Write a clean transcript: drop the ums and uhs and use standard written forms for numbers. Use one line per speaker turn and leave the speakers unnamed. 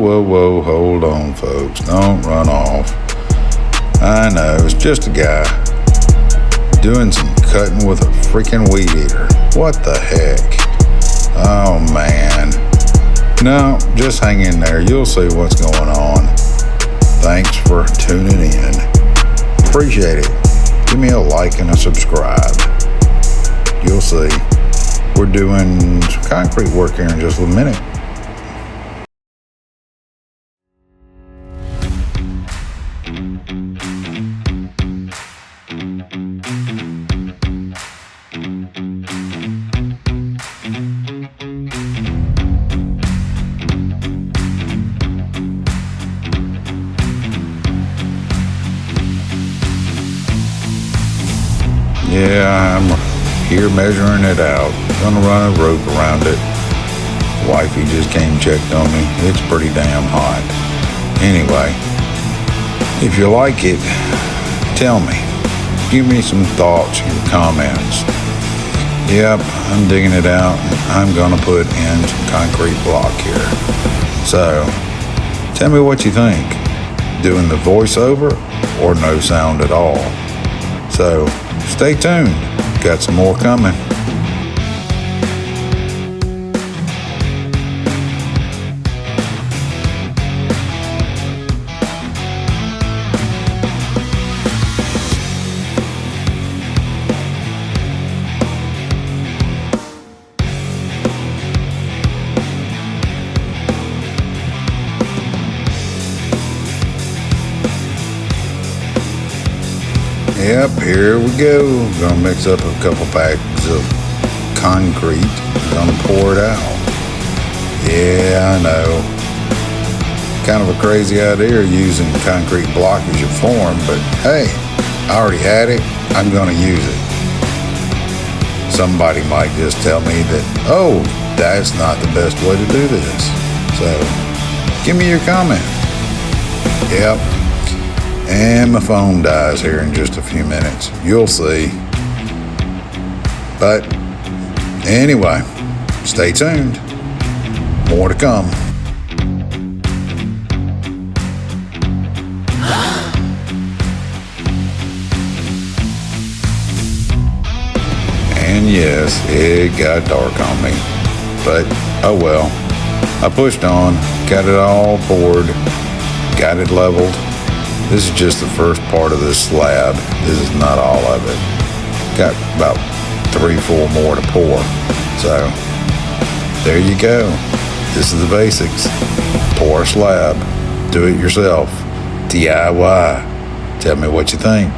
whoa, hold on, folks. Don't run off. I know, it's just a guy doing some cutting with a freaking weed eater. What the heck? Oh, man. No, just hang in there. You'll see what's going on. Thanks for tuning in. Appreciate it. Give me a like and a subscribe. You'll see. We're doing some concrete work here in just a minute. Yeah, I'm here measuring it out. Gonna run a rope around it. Wifey just came and checked on me. It's pretty damn hot. Anyway, if you like it, tell me. Give me some thoughts, your comments. Yep, I'm digging it out. I'm gonna put in some concrete block here. So, tell me what you think. Doing the voiceover or no sound at all? So, stay tuned. Got some more coming. Yep, here we go. Gonna mix up a couple packs of concrete. Gonna pour it out. Yeah, I know. Kind of a crazy idea using concrete block as your form, but hey, I already had it. I'm gonna use it. Somebody might just tell me that, oh, that's not the best way to do this. So, give me your comment. Yep. And my phone dies here in just a few minutes. You'll see. But anyway, stay tuned. More to come. And yes, it got dark on me. But oh well. I pushed on, got it all poured, got it leveled. This is just the first part of this slab. This is not all of it. Got about 3-4 more to pour. So, there you go. This is the basics. Pour a slab. Do it yourself. DIY. Tell me what you think.